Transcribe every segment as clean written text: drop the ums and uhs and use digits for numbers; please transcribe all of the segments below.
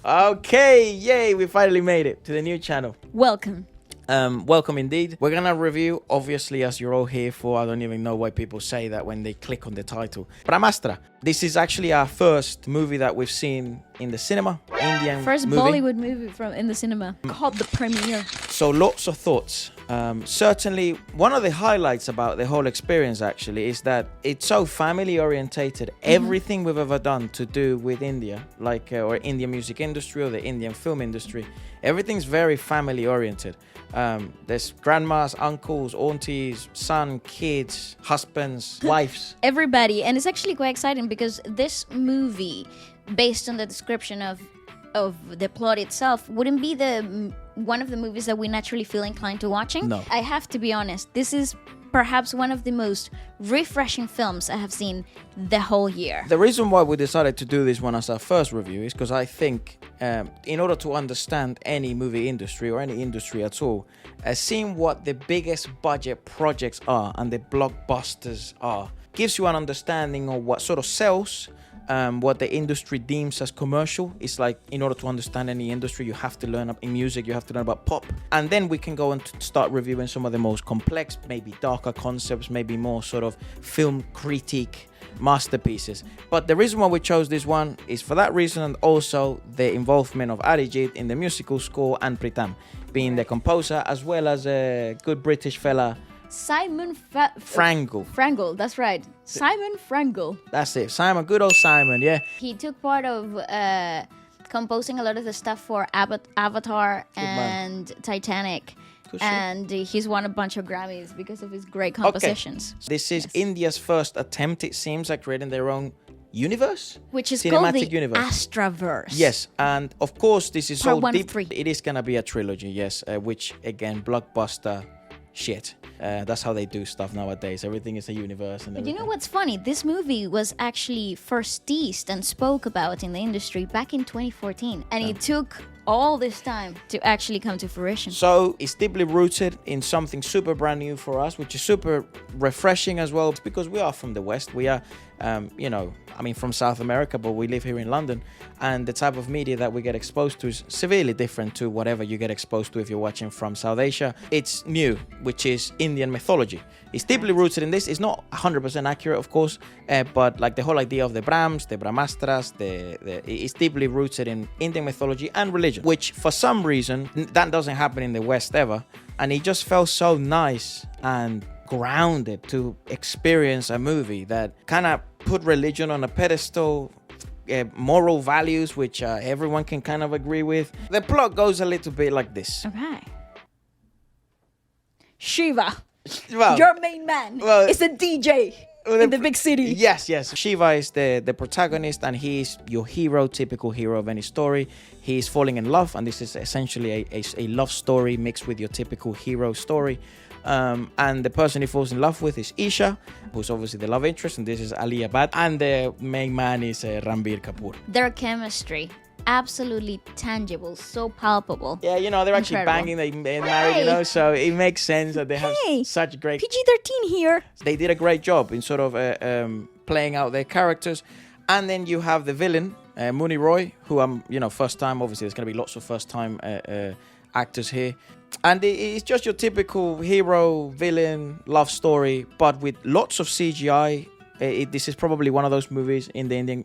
Okay, yay, we finally made it to the new channel. Welcome. Welcome indeed. We're gonna review, obviously, as you're all here for. I don't even know why people say that when they click on the title. Brahmastra. This is actually our first movie that we've seen in the cinema. Indian First movie. Bollywood movie in the cinema. Called the premiere. So lots of thoughts. Certainly, one of the highlights about the whole experience actually is that it's so family orientated. Everything we've ever done to do with India, like or Indian music industry or the Indian film industry, everything's very family oriented. There's grandmas, uncles, aunties, son, kids, husbands, wives. Everybody, and it's actually quite exciting because this movie, based on the description of the plot itself, wouldn't be one of the movies that we naturally feel inclined to watching. No. I have to be honest, this is perhaps one of the most refreshing films I have seen the whole year. The reason why we decided to do this one as our first review is because I think in order to understand any movie industry or any industry at all, seeing what the biggest budget projects are and the blockbusters are gives you an understanding of what sort of sells, what the industry deems as commercial. It's like, in order to understand any industry, you have to learn in music, you have to learn about pop. And then we can go and start reviewing some of the most complex, maybe darker concepts, maybe more sort of film critique masterpieces. But the reason why we chose this one is for that reason, and also the involvement of Arijit in the musical score and Pritam being the composer, as well as a good British fella, Simon Frangle. Frangle, that's right. Simon Frangle. That's it. Simon, good old Simon, yeah. He took part of composing a lot of the stuff for Avatar and Titanic. Good shit. And he's won a bunch of Grammys because of his great compositions. Okay. This is India's first attempt, it seems, at creating their own universe, which is cinematic called the universe. Astraverse. Yes, and of course this is Part so 1 of deep. 3. It is gonna be a trilogy, yes, which again, blockbuster shit. That's how they do stuff nowadays. Everything is a universe. And But everything. you know what's funny? This movie was actually first teased and spoke about in the industry back in 2014, and it took all this time to actually come to fruition. So it's deeply rooted in something super brand new for us, which is super refreshing as well, because we are from the West. We are, from South America, but we live here in London. And the type of media that we get exposed to is severely different to whatever you get exposed to if you're watching from South Asia. It's new, which is Indian mythology. It's deeply rooted in this. It's not 100% accurate, of course, but like the whole idea of the Brahms, the Brahmastras, it's deeply rooted in Indian mythology and religion, which for some reason, that doesn't happen in the West ever. And it just felt so nice and grounded to experience a movie that kind of put religion on a pedestal, moral values, which everyone can kind of agree with. The plot goes a little bit like this. Okay. Shiva, Well, your main man, is a DJ in the big city. Yes. Shiva is the protagonist, and he's your hero, typical hero of any story. He's falling in love, and this is essentially a love story mixed with your typical hero story. And the person he falls in love with is Isha, who's obviously the love interest, and this is Alia Bhatt, and the main man is Ranbir Kapoor. Their chemistry, absolutely tangible, so palpable. Yeah, they're actually Incredible. banging, they're married, so it makes sense that they have such great... PG-13 here. They did a great job in sort of playing out their characters. And then you have the villain, Muni Roy, who first time, obviously there's going to be lots of first time actors here. And it's just your typical hero, villain, love story, but with lots of CGI. This is probably one of those movies in the Indian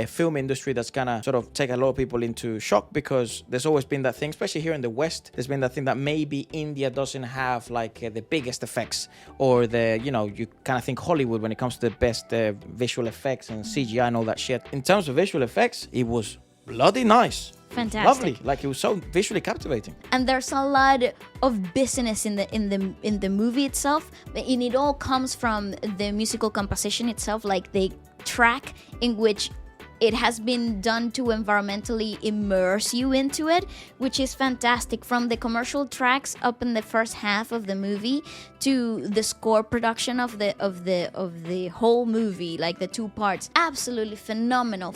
film industry that's gonna sort of take a lot of people into shock, because there's always been that thing, especially here in the West, there's been that thing that maybe India doesn't have like the biggest effects, or you kind of think Hollywood when it comes to the best visual effects and CGI and all that shit. In terms of visual effects, it was bloody nice. Fantastic. Lovely. Like, it was so visually captivating. And there's a lot of business in the movie itself, and it all comes from the musical composition itself, like the track in which it has been done to environmentally immerse you into it, which is fantastic. From the commercial tracks up in the first half of the movie to the score production of the whole movie, like the two parts, absolutely phenomenal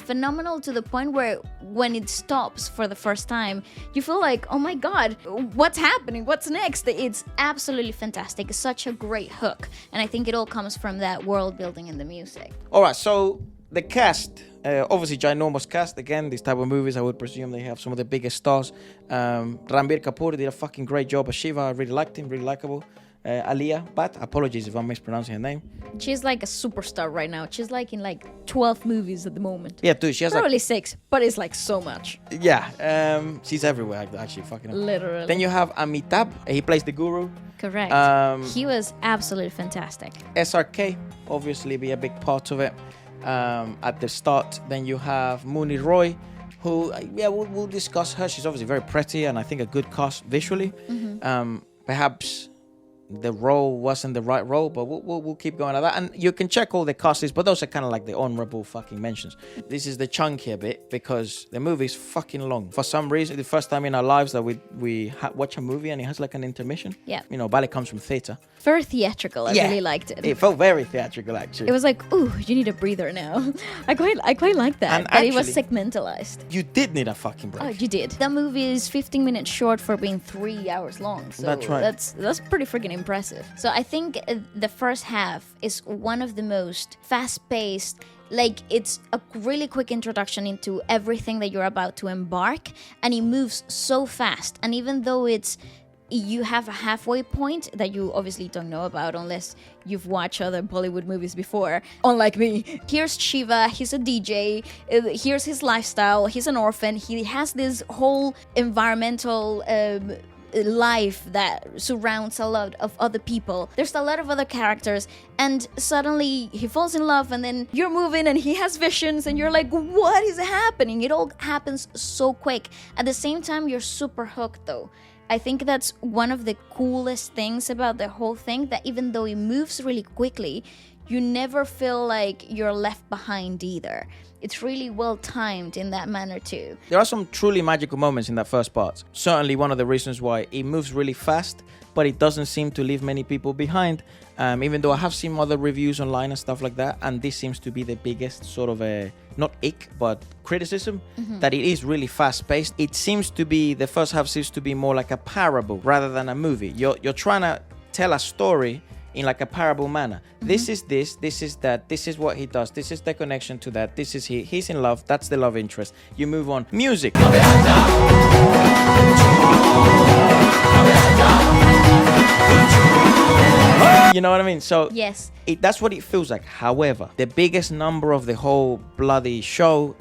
to the point where when it stops for the first time, you feel like, oh my god, what's happening? What's next? It's absolutely fantastic. It's such a great hook, and I think it all comes from that world building in the music. All right, so the cast, obviously ginormous cast. Again, these type of movies, I would presume they have some of the biggest stars. Ranbir Kapoor did a fucking great job as Shiva. I really liked him, really likable. Aliyah Bhatt, apologies if I'm mispronouncing her name. She's like a superstar right now. She's like in like 12 movies at the moment. Yeah, dude, she has probably 6, but it's like so much. Yeah, she's everywhere actually, fucking hell. Literally. Then you have Amitabh, he plays the guru. Correct. He was absolutely fantastic. SRK, obviously be a big part of it at the start. Then you have Mooney Roy, who, we'll discuss her. She's obviously very pretty and I think a good cast visually. Perhaps the role wasn't the right role, but we'll keep going at that. And you can check all the casts, but those are kind of like the honorable fucking mentions. This is the chunkier bit because the movie is fucking long. For some reason, the first time in our lives that we watch a movie and it has like an intermission. Yeah. You know, ballet comes from theatre. Very theatrical. I really liked it. It felt very theatrical, actually. It was like, ooh, you need a breather now. I quite like that. And but actually, it was segmentalized. You did need a fucking break. Oh, you did. That movie is 15 minutes short for being 3 hours long. So that's right. That's pretty freaking impressive. So I think the first half is one of the most fast-paced. Like, it's a really quick introduction into everything that you're about to embark, and it moves so fast. And even though you have a halfway point that you obviously don't know about unless you've watched other Bollywood movies before, unlike me. Here's Shiva, he's a DJ, here's his lifestyle, he's an orphan, he has this whole environmental life that surrounds a lot of other people. There's a lot of other characters, and suddenly he falls in love, and then you're moving and he has visions and you're like, what is happening? It all happens so quick. At the same time, you're super hooked though. I think that's one of the coolest things about the whole thing, that even though it moves really quickly, you never feel like you're left behind either. It's really well timed in that manner too. There are some truly magical moments in that first part. Certainly one of the reasons why it moves really fast, but it doesn't seem to leave many people behind. Even though I have seen other reviews online and stuff like that, and this seems to be the biggest sort of not ick, but criticism, that it is really fast paced. It seems to be, the first half seems to be more like a parable rather than a movie. You're trying to tell a story in like a parable manner. This is this is that, this is what he does, this is the connection to that, this is he's in love, that's the love interest. You move on. Music. You know what I mean? So yes, that's what it feels like. However, the biggest number of the whole bloody show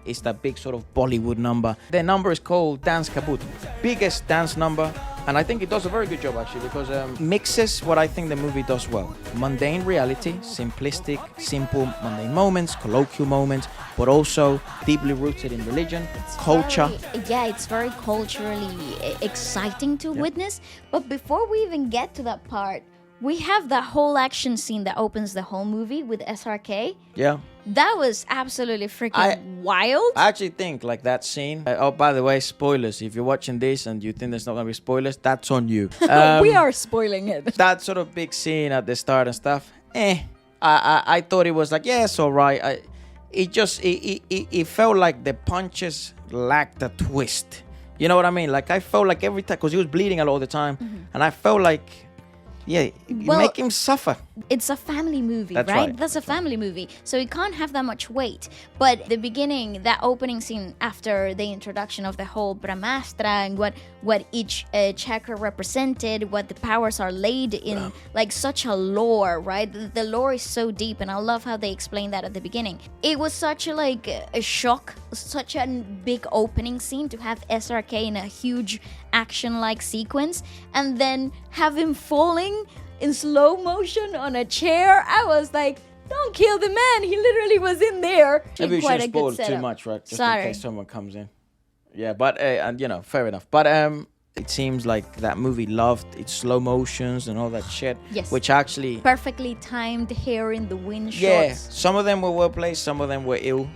is that big sort of Bollywood number. The number is called Dance Kabut. Biggest dance number. And I think it does a very good job actually, because mixes what I think the movie does well. Mundane reality, simplistic, simple, mundane moments, colloquial moments, but also deeply rooted in religion, culture. It's very culturally exciting to witness. But before we even get to that part, we have that whole action scene that opens the whole movie with SRK. Yeah. That was absolutely freaking wild. I actually think like that scene. Oh, by the way, spoilers. If you're watching this and you think there's not going to be spoilers, that's on you. We are spoiling it. That sort of big scene at the start and stuff. I thought it was like, yeah, it's all right. It felt like the punches lacked a twist. You know what I mean? Like I felt like every time, because he was bleeding a lot of the time, and I felt like, yeah, make him suffer. It's a family movie, That's right? That's a family movie. So it can't have that much weight. But the beginning, that opening scene after the introduction of the whole Brahmastra and what each chakra represented, what the powers are laid in, like such a lore, right? The lore is so deep, and I love how they explain that at the beginning. It was such a shock, such a big opening scene to have SRK in a huge action-like sequence, and then have him falling in slow motion on a chair. I was like, don't kill the man. He literally was in there. Maybe we shouldn't spoil too much, right? Just in case someone comes in. Yeah, but, and you know, fair enough. But it seems like that movie loved its slow motions and all that shit. Yes. Which actually... perfectly timed hair in the wind shots. Yeah, some of them were well placed, some of them were ill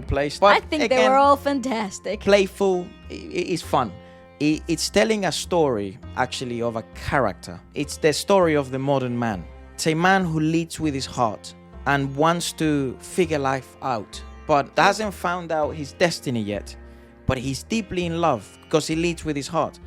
placed. But I think again, they were all fantastic. Playful, it's fun. It's telling a story, actually, of a character. It's the story of the modern man. It's a man who leads with his heart and wants to figure life out, but hasn't found out his destiny yet. But he's deeply in love because he leads with his heart.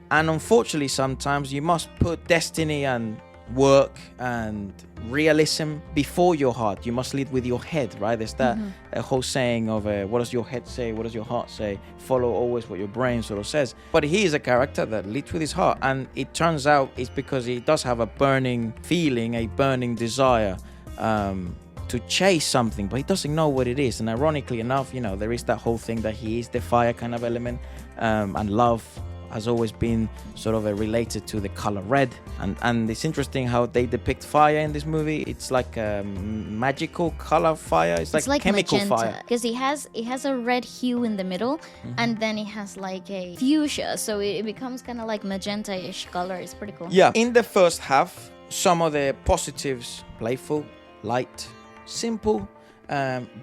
And unfortunately, sometimes you must put destiny and work and realism before your heart. You must lead with your head, right? There's that whole saying of what does your head say, what does your heart say, follow always what your brain sort of says. But he is a character that leads with his heart, and it turns out it's because he does have a burning feeling, a burning desire to chase something, but he doesn't know what it is. And ironically enough, you know, there is that whole thing that he is the fire kind of element, and love has always been sort of related to the color red, and it's interesting how they depict fire in this movie. It's like a magical color fire. It's like chemical magenta, fire, because it has a red hue in the middle, and then it has like a fuchsia, so it becomes kind of like magenta-ish color. It's pretty cool. Yeah. In the first half, some of the positives: playful, light, simple,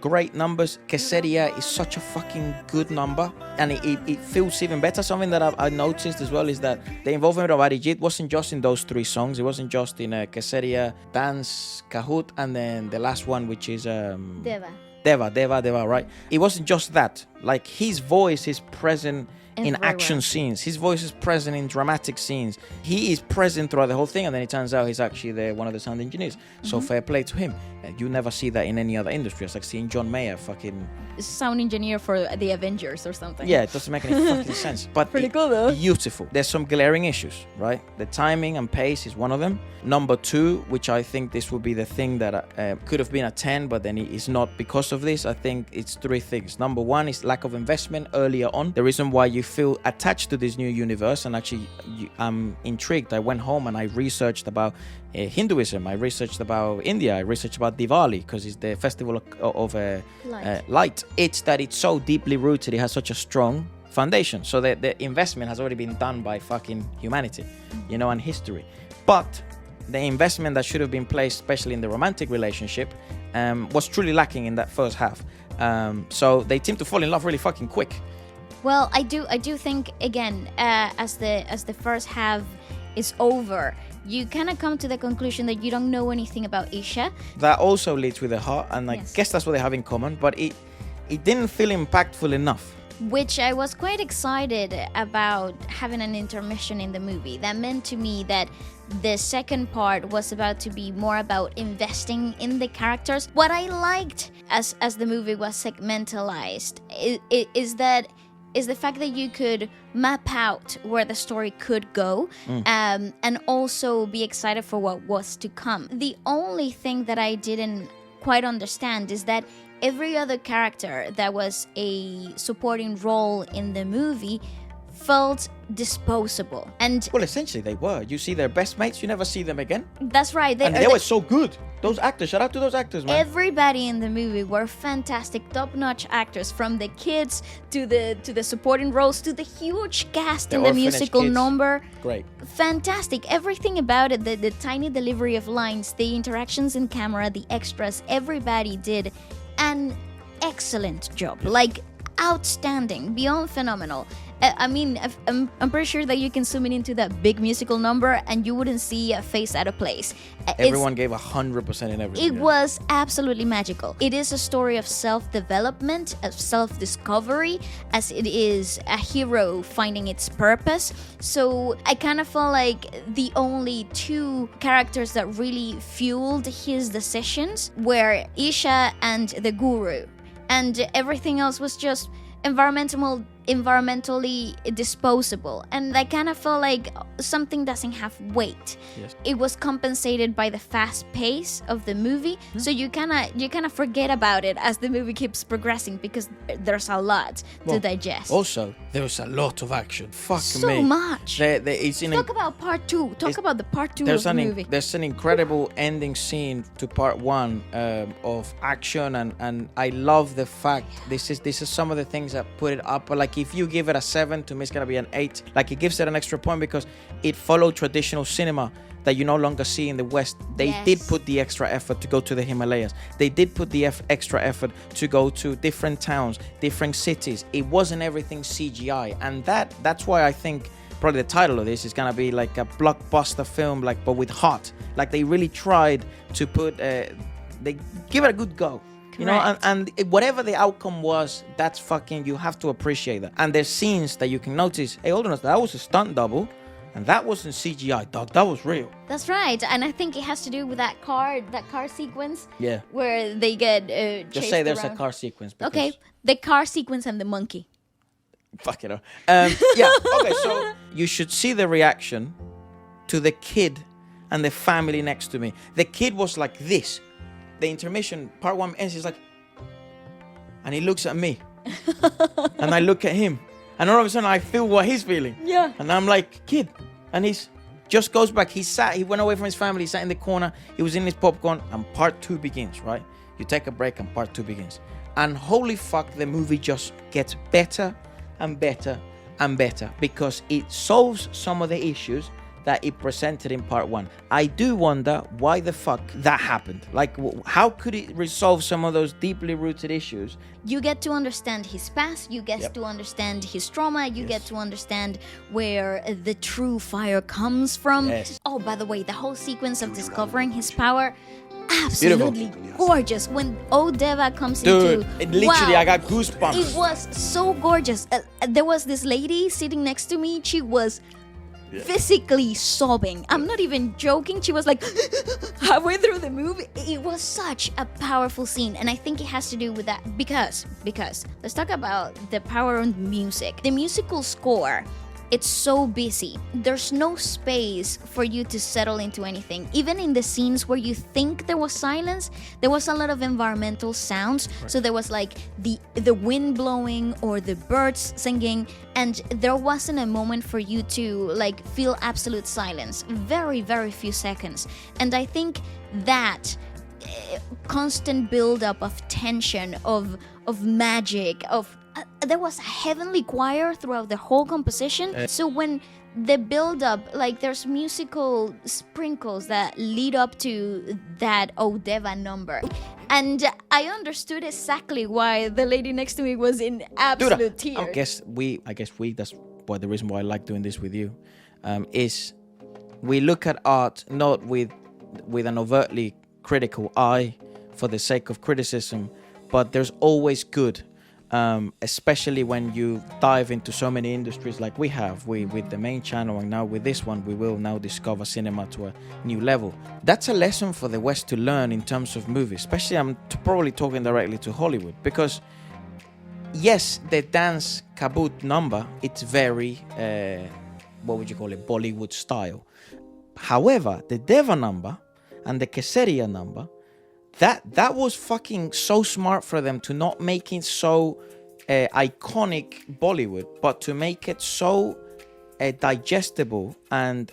great numbers. Queseria is such a fucking good number, and it feels even better. Something that I noticed as well is that the involvement of Arijit wasn't just in those 3 songs. It wasn't just in Queseria, Dance, Kahoot, and then the last one, which is Deva, right? It wasn't just that. Like, his voice is present in action scenes. His voice is present in dramatic scenes. He is present throughout the whole thing, and then it turns out he's actually one of the sound engineers. So fair play to him. You never see that in any other industry. It's like seeing John Mayer fucking sound engineer for the Avengers or something. Yeah, it doesn't make any fucking sense. But pretty cool though. Beautiful. There's some glaring issues, right? The timing and pace is one of them. Number 2, which I think this would be the thing that could have been a 10, but then it is not because of this. I think it's 3 things. Number 1 is lack of investment earlier on. The reason why you feel attached to this new universe, and actually I'm intrigued. I went home and I researched about Hinduism. I researched about India. I researched about Diwali, because it's the festival of light. It's that it's so deeply rooted. It has such a strong foundation. So the investment has already been done by fucking humanity, you know, and history. But the investment that should have been placed, especially in the romantic relationship, was truly lacking in that first half. So they seem to fall in love really fucking quick. Well, I do think, again, as the first half is over, you kind of come to the conclusion that you don't know anything about Isha. That also leads with the heart, and I guess that's what they have in common, but it didn't feel impactful enough. Which I was quite excited about having an intermission in the movie. That meant to me that the second part was about to be more about investing in the characters. What I liked as the movie was segmentalized is the fact that you could map out where the story could go, and also be excited for what was to come. The only thing that I didn't quite understand is that every other character that was a supporting role in the movie felt disposable. And well, essentially they were. You see their best mates, you never see them again. That's right. They were so good. Those actors, shout out to those actors, man. Everybody in the movie were fantastic, top-notch actors, from the kids to the supporting roles to the huge cast in the musical number. Great. Fantastic. Everything about it, the tiny delivery of lines, the interactions in camera, the extras, everybody did an excellent job. Like, outstanding, beyond phenomenal. I mean, I'm pretty sure that you can zoom in into that big musical number and you wouldn't see a face out of place. Everyone gave 100% in everything. It was absolutely magical. It is a story of self-development, of self-discovery, as it is a hero finding its purpose. So I kind of felt like the only 2 characters that really fueled his decisions were Isha and the Guru. And everything else was just environmentally disposable, and I kind of felt like something doesn't have weight. Yes. It was compensated by the fast pace of the movie, so you kind of forget about it as the movie keeps progressing, because there's a lot to digest. Also, there's a lot of action. Fuck so me. Much. Talk about part 2. Talk about the part 2 of the movie. There's an incredible ending scene to part 1 of action, and I love the fact this is some of the things that put it up. But like, if you give it a 7, to me it's gonna be an 8. Like, it gives it an extra point because it followed traditional cinema that you no longer see in the West. They did put the extra effort to go to the Himalayas. They did put the extra effort to go to different towns, different cities. It wasn't everything CGI, and that's why I think probably the title of this is gonna be like a blockbuster film, like, but with heart. Like, they really tried to put they give it a good go. You know, and whatever the outcome was, that's fucking, you have to appreciate that. And there's scenes that you can notice, hey, hold on, that was a stunt double. And that wasn't CGI, dog. That was real. That's right, and I think it has to do with that car sequence. Yeah. Where they get Just say there's around. a car sequence. Okay, the car sequence and the monkey. Fuck it up. Yeah. Okay. So you should see the reaction to the kid and the family next to me. The kid was like this. The intermission part 1 ends. He's like, and he looks at me, and I look at him, and all of a sudden I feel what he's feeling. Yeah. And I'm like, kid, and he's just goes back. He went away from his family. He sat in the corner. He was in his popcorn, and part 2 begins. Right? You take a break, and part 2 begins. And holy fuck, the movie just gets better and better and better because it solves some of the issues that it presented in part 1. I do wonder why the fuck that happened. Like, how could it resolve some of those deeply rooted issues? You get to understand his past, you get to understand his trauma, you get to understand where the true fire comes from. Yes. Oh, by the way, the whole sequence of discovering his power, absolutely gorgeous. When Odeva comes Dude, into... it literally, wow, I got goosebumps. It was so gorgeous. There was this lady sitting next to me, she was... physically sobbing. I'm not even joking. She was like halfway through the movie. It was such a powerful scene, and I think it has to do with that because let's talk about the power of music. The musical score, it's so busy. There's no space for you to settle into anything. Even in the scenes where you think there was silence, there was a lot of environmental sounds. Right. So there was like the wind blowing or the birds singing, and there wasn't a moment for you to like feel absolute silence. Very, very few seconds. And I think that constant buildup of tension, of magic, there was a heavenly choir throughout the whole composition. So when the build-up, like there's musical sprinkles that lead up to that Odeva number. And I understood exactly why the lady next to me was in absolute tears. I guess we, that's why the reason why I like doing this with you, is we look at art not with an overtly critical eye for the sake of criticism, but there's always good. Especially when you dive into so many industries like we have, with the main channel, and now with this one, we will now discover cinema to a new level. That's a lesson for the West to learn in terms of movies, especially I'm probably talking directly to Hollywood, because yes, the dance kaboot number, it's very, what would you call it, Bollywood style. However, the Deva number and the Kesaria number, that was fucking so smart for them to not make it so iconic Bollywood, but to make it so digestible and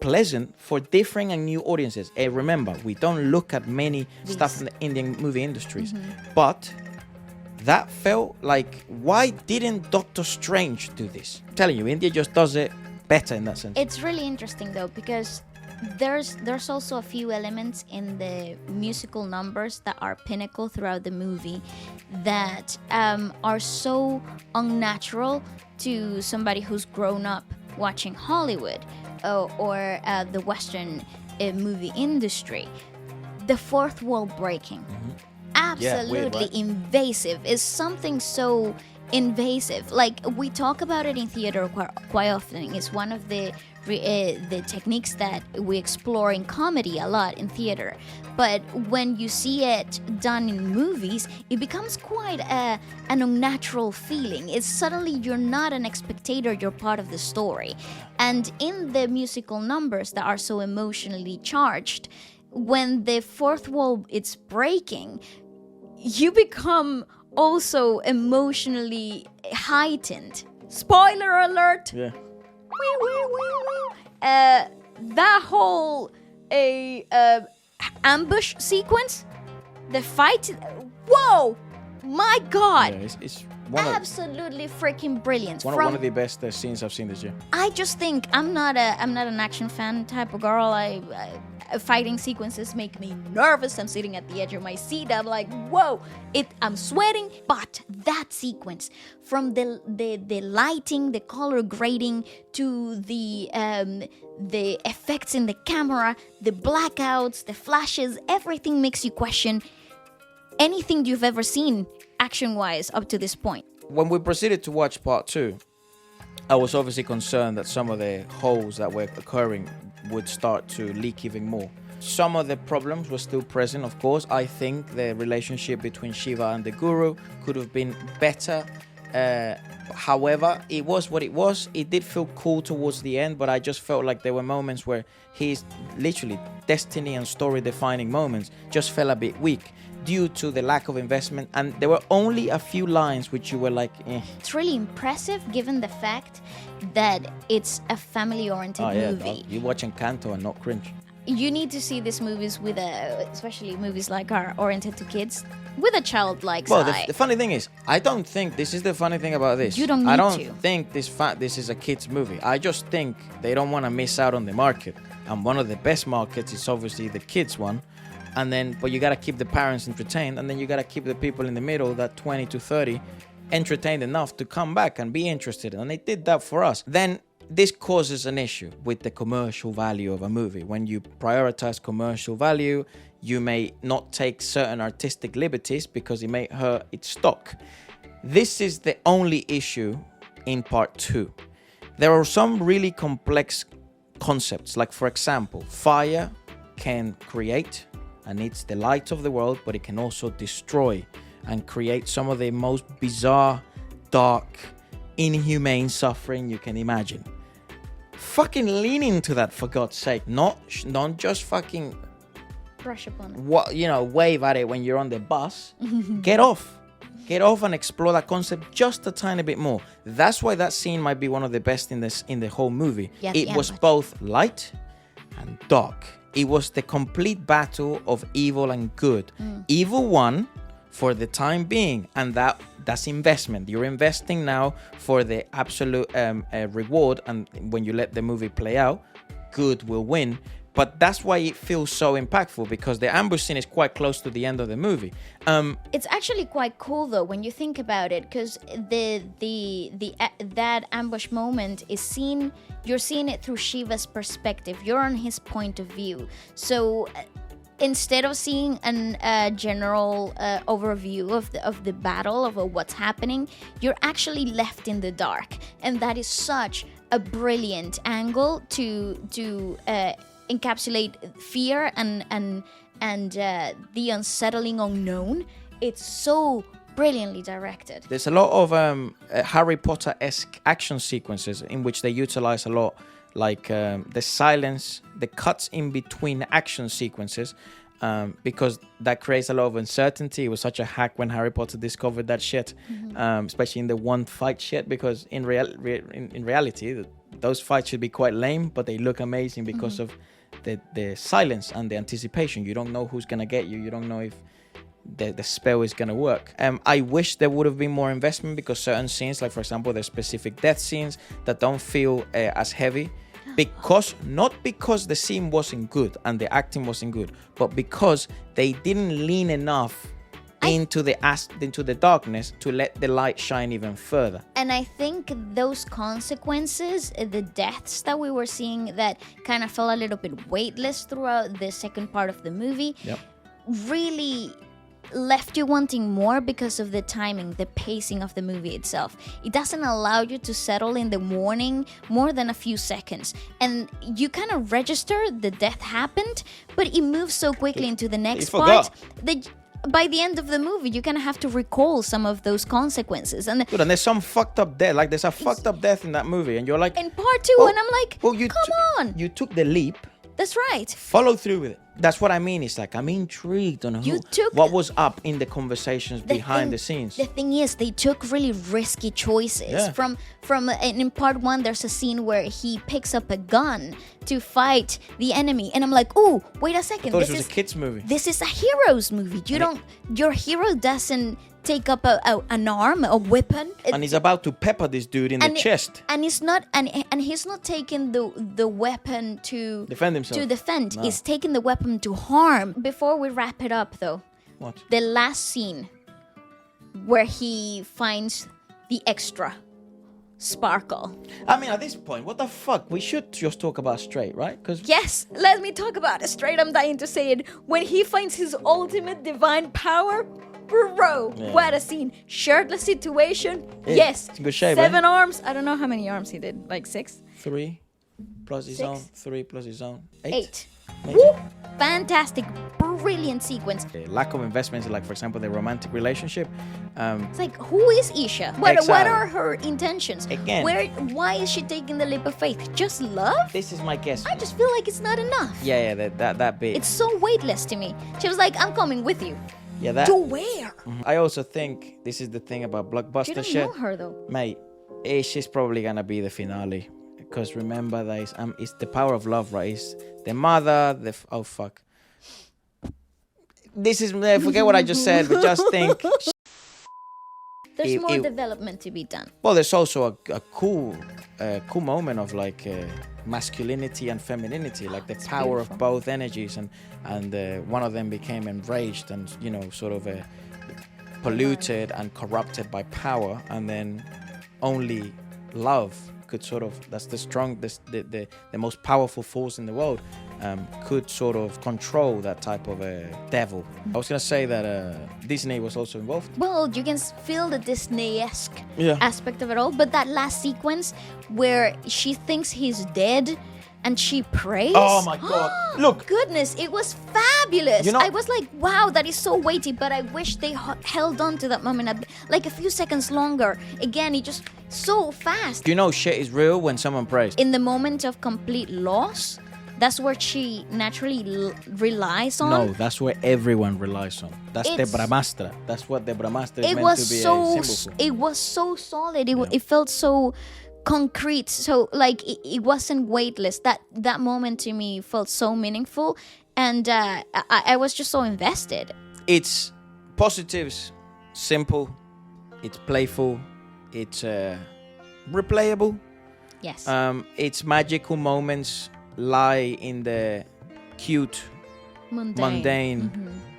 pleasant for different and new audiences. Remember, we don't look at many stuff in the Indian movie industries, but that felt like, why didn't Doctor Strange do this? I'm telling you, India just does it better in that sense. It's really interesting though, because there's also a few elements in the musical numbers that are pinnacle throughout the movie that are so unnatural to somebody who's grown up watching Hollywood or the Western movie industry. The fourth wall breaking, absolutely invasive, is something so invasive. Like, we talk about it in theater quite often. It's one of the techniques that we explore in comedy a lot in theater. But when you see it done in movies, it becomes quite an unnatural feeling. It's suddenly you're not an spectator, you're part of the story. And in the musical numbers that are so emotionally charged, when the fourth wall is breaking, you become also emotionally heightened. Spoiler alert! Yeah. That whole ambush sequence, the fight, whoa, my god, Yeah, it's absolutely freaking brilliant. one of the best scenes I've seen this year. I just think I'm not an action fan type of girl. Fighting sequences make me nervous. I'm sitting at the edge of my seat. I'm like, whoa, I'm sweating. But that sequence, from the lighting, the color grading, to the effects in the camera, the blackouts, the flashes, everything makes you question anything you've ever seen action-wise up to this point. When we proceeded to watch part 2, I was obviously concerned that some of the holes that were occurring would start to leak even more. Some of the problems were still present, of course. I think the relationship between Shiva and the Guru could have been better. However, it was what it was. It did feel cool towards the end, but I just felt like there were moments where his literally destiny and story defining moments just fell a bit weak due to the lack of investment. And there were only a few lines which you were like, eh. It's really impressive given the fact that it's a family-oriented movie. You're watching Canto and not cringe. You need to see these movies with especially movies like are oriented to kids, with a childlike Well, side. the funny thing is, I don't think this is the funny thing about this. You don't need I don't to. think this is a kids movie. I just think they don't want to miss out on the market. And one of the best markets is obviously the kids one. And then, but you got to keep the parents entertained. And then you got to keep the people in the middle, that 20 to 30, entertained enough to come back and be interested. And they did that for us. Then this causes an issue with the commercial value of a movie. When you prioritize commercial value, you may not take certain artistic liberties because it may hurt its stock. This is the only issue in part 2. There are some really complex concepts, like for example, fire can create, and it's the light of the world, but it can also destroy and create some of the most bizarre, dark, inhumane suffering you can imagine. Fucking lean into that, for God's sake. Not just fucking Brush upon it. wave at it when you're on the bus. Get off and explore that concept just a tiny bit more. That's why that scene might be one of the best in the whole movie. Yeah, it was both light and dark. It was the complete battle of evil and good. Evil won for the time being, and that's investment. You're investing now for the absolute reward, and when you let the movie play out, good will win. But that's why it feels so impactful, because the ambush scene is quite close to the end of the movie. It's actually quite cool though when you think about it, because that ambush moment is seen. You're seeing it through Shiva's perspective. You're on his point of view. So instead of seeing a general overview of the battle of what's happening, you're actually left in the dark, and that is such a brilliant angle to encapsulate fear and the unsettling unknown. It's so brilliantly directed. There's a lot of Harry Potter-esque action sequences in which they utilize a lot, like the silence, the cuts in between action sequences, because that creates a lot of uncertainty. It was such a hack when Harry Potter discovered that shit, especially in the one fight shit, because in reality, those fights should be quite lame, but they look amazing because of the silence and the anticipation. You don't know who's going to get you. You don't know if the spell is going to work. I wish there would have been more investment, because certain scenes, like for example, there's specific death scenes that don't feel as heavy, not because the scene wasn't good and the acting wasn't good, but because they didn't lean enough into the darkness to let the light shine even further. And I think those consequences, the deaths that we were seeing that kind of felt a little bit weightless throughout the second part of the movie, really left you wanting more because of the timing, the pacing of the movie itself. It doesn't allow you to settle in the morning more than a few seconds, and you kind of register the death happened, but it moves so quickly into the next part that by the end of the movie you kind of have to recall some of those consequences. And Dude, and there's some fucked up death, like there's a fucked up death in that movie, and you're like, in part 2, and I'm like, come on, you took the leap. That's right. Follow through with it. That's what I mean. It's like, I'm intrigued on what was up in the conversations behind the scenes. The thing is, they took really risky choices. Yeah. And in part 1, there's a scene where he picks up a gun to fight the enemy, and I'm like, oh, wait a second. I thought this was a kids movie. This is a hero's movie. Your hero doesn't take up an arm, a weapon, and he's about to pepper this dude in the chest. And he's not taking the weapon to defend himself. No. He's taking the weapon to harm. Before we wrap it up, though, what? The last scene where he finds the extra sparkle. I mean, at this point, what the fuck? We should just talk about straight, right? Yes, let me talk about it straight. I'm dying to say it. When he finds his ultimate divine power, Bro, Yeah. what a scene. Shirtless situation. Yeah, Yes. it's a good shape, 7 arms. I don't know how many arms he did. Like 6? 3 plus his 6. own. 3 plus his own. 8. Maybe. Woo! Fantastic. Brilliant sequence. Lack of investments, like for example, the romantic relationship. It's like, who is Isha? What Exactly. are her intentions? Again. Why is she taking the leap of faith? Just love? This is my guess. I just feel like it's not enough. Yeah, that bit. It's so weightless to me. She was like, I'm coming with you. Yeah, that. To where? I also think this is the thing about You blockbuster don't shit, know her though. mate. She's probably gonna be the finale, because remember that it's the power of love, right? It's the mother. Oh fuck. This is forget what I just said, but just think. There's more development to be done. Well, there's also a cool moment of like masculinity and femininity, like the power beautiful. of both energies, and one of them became enraged and sort of polluted and corrupted by power, and then only love could sort of, that's the most powerful force in the world, could sort of control that type of a devil. I was gonna say that Disney was also involved. Well, you can feel the Disney-esque Yeah. aspect of it all, but that last sequence where she thinks he's dead and she prays. Oh my God. Look. Goodness, it was fabulous. You know- I was like, wow, that is so weighty, but I wish they held on to that moment like a few seconds longer. Again, it just so fast. Do you know shit is real when someone prays? In the moment of complete loss, that's where she naturally relies on. No, that's where everyone relies on. That's the It's- Brahmastra. That's what the Brahmastra is It meant was to be so a symbol for. it was so solid. It felt so concrete. So like it wasn't weightless. That moment to me felt so meaningful, and I was just so invested. It's positives, simple, it's playful, it's replayable. Yes. Its magical moments lie in the cute, mundane.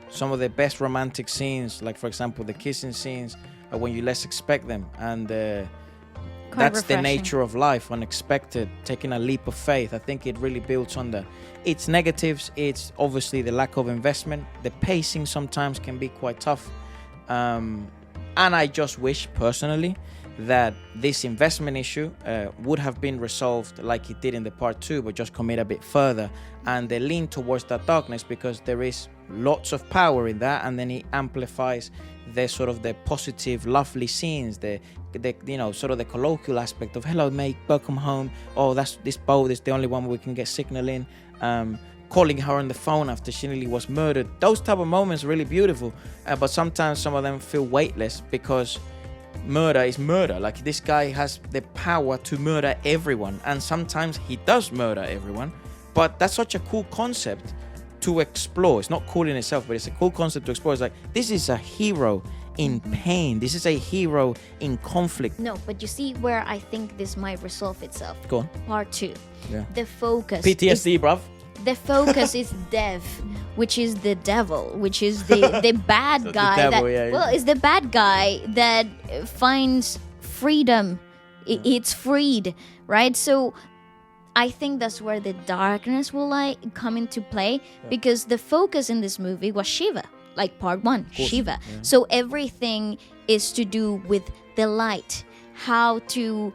Some of the best romantic scenes, like for example the kissing scenes, are when you less expect them, and that's the refreshing. nature of life, unexpected, taking a leap of faith. I think it really builds on the its negatives. It's obviously the lack of investment. The pacing sometimes can be quite tough, and I just wish personally that this investment issue would have been resolved like it did in the part 2, but just commit a bit further, and they lean towards that darkness, because there is lots of power in that, and then it amplifies the sort of the positive, lovely scenes, the sort of the colloquial aspect of hello mate, welcome home, oh that's this boat is the only one we can get signal in, calling her on the phone after she nearly was murdered. Those type of moments are really beautiful, but sometimes some of them feel weightless, because murder is murder. Like, this guy has the power to murder everyone, and sometimes he does murder everyone, but that's such a cool concept to explore. It's not cool in itself, but it's a cool concept to explore. It's like, this is a hero in pain, this is a hero in conflict. No, but you see where I think this might resolve itself. Go on. Part 2. Yeah. The focus. PTSD, bruv. The focus is Dev, which is the devil, which is the bad guy. devil, yeah. Well, it's the bad guy that finds freedom. It's freed, right? So I think that's where the darkness will come into play, because the focus in this movie was Shiva, like part 1, Shiva. Yeah. So everything is to do with the light, how to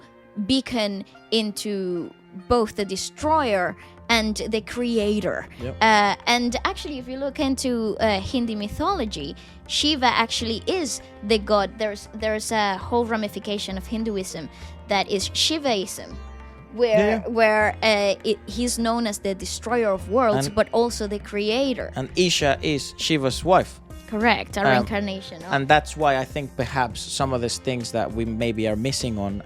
beacon into both the destroyer and the creator. Yep. And actually, if you look into Hindi mythology, Shiva actually is the god. There's a whole ramification of Hinduism that is Shivaism, where he's known as the destroyer of worlds, but also the creator. And Isha is Shiva's wife. Correct, a reincarnation. And that's why I think perhaps some of these things that we maybe are missing on,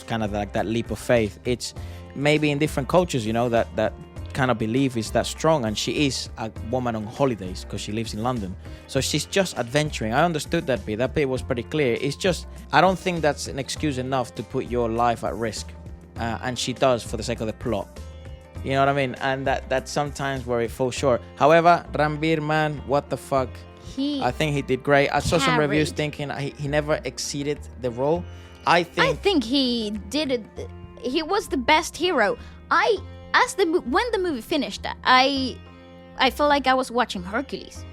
kind of like that leap of faith, it's maybe in different cultures, that kind of belief is that strong, and she is a woman on holidays because she lives in London, so she's just adventuring. I understood that bit was pretty clear. It's just, I don't think that's an excuse enough to put your life at risk, and she does for the sake of the plot, you know what I mean? And that's sometimes where it falls short. However, Ranbir, man, what the fuck, I think he did great. I saw some reviews thinking he never exceeded the role. I think he did it. He was the best hero. When the movie finished, I felt like I was watching Hercules.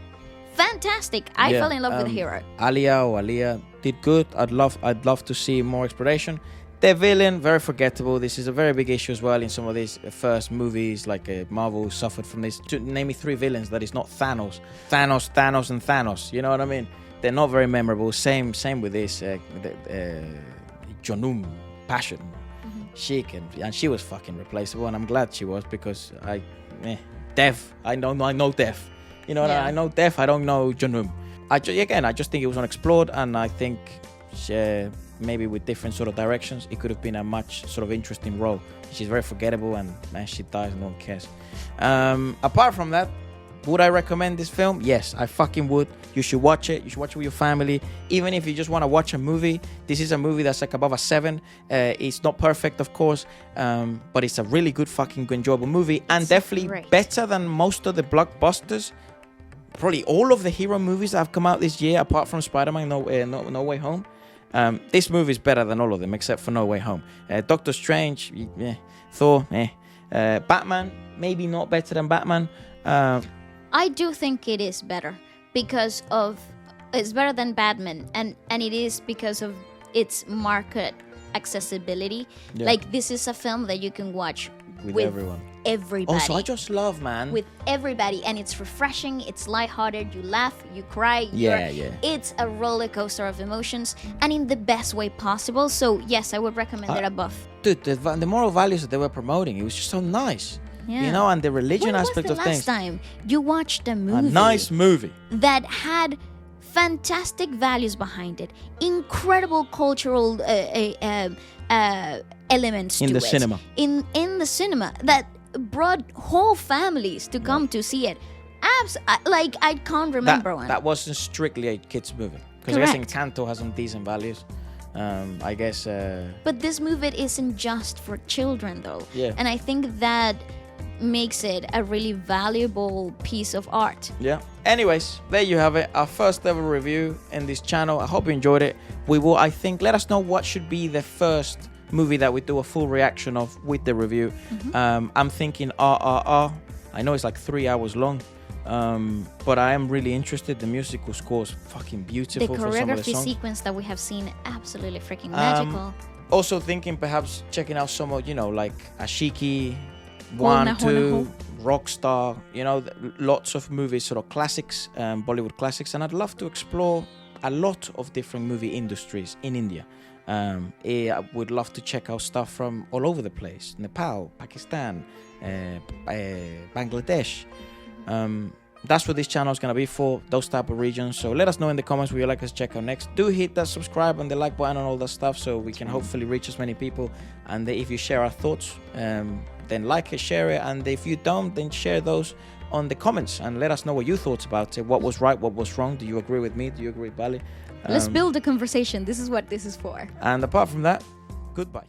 fantastic. I Yeah, fell in love with the hero. Alia did good. I'd love to see more exploration. The villain, very forgettable. This is a very big issue as well in some of these first movies, like Marvel suffered from this. Name me 3 villains that is not Thanos. Thanos, and Thanos. You know what I mean? They're not very memorable. Same with this. Jonum, Passion, Sheik, and she was fucking replaceable, and I'm glad she was, because Dev. I know Dev. You know what I know Dev. I don't know Jonum. I just think it was unexplored, and I think maybe with different sort of directions, it could have been a much sort of interesting role. She's very forgettable, and man, she dies and no one cares. Apart from that, would I recommend this film? Yes, I fucking would. You should watch it. You should watch it with your family. Even if you just want to watch a movie, this is a movie that's like above a 7. It's not perfect, of course, but it's a really good fucking enjoyable movie, and it's definitely better than most of the blockbusters. Probably all of the hero movies that have come out this year, apart from Spider-Man No Way Home. This movie is better than all of them, except for No Way Home. Doctor Strange, Thor, Batman, maybe not better than Batman. I do think it is better because of it's better than Batman, and it is because of its market accessibility. Yeah. Like, this is a film that you can watch with everyone. Everybody. Also, I just love, man. With everybody, and it's refreshing. It's lighthearted. You laugh, you cry. Yeah. It's a roller coaster of emotions, and in the best way possible. So yes, I would recommend it above. Dude, the moral values that they were promoting, it was just so nice. Yeah. You know, and the religion aspect of things. Last time you watched a movie, a nice movie that had fantastic values behind it, incredible cultural elements in to the it. cinema. In the cinema that brought whole families to come to see it. I can't remember one. That wasn't strictly a kids movie, because I guess Encanto has some decent values. I guess. But this movie isn't just for children, though. Yeah. And I think that makes it a really valuable piece of art. Yeah. Anyways, there you have it. Our first ever review in this channel. I hope you enjoyed it. We will, I think, let us know what should be the first movie that we do a full reaction of with the review. I'm thinking RRR. I know it's like 3 hours long. But I am really interested. The musical score is fucking beautiful. The for some of the choreography songs. sequence that we have seen, absolutely freaking magical. Also thinking perhaps checking out some of, like Ashiki, 1, 2, Rockstar, lots of movies, sort of classics, Bollywood classics. And I'd love to explore a lot of different movie industries in India. I would love to check out stuff from all over the place. Nepal, Pakistan, Bangladesh. That's what this channel is going to be for, those type of regions. So let us know in the comments what you'd like us to check out next. Do hit that subscribe and the like button and all that stuff, so we can hopefully reach as many people. And if you share our thoughts, then like it, share it. And if you don't, then share those on the comments and let us know what you thought about it. What was right, what was wrong? Do you agree with me? Do you agree with Bali? Let's build a conversation. This is what this is for. And apart from that, goodbye.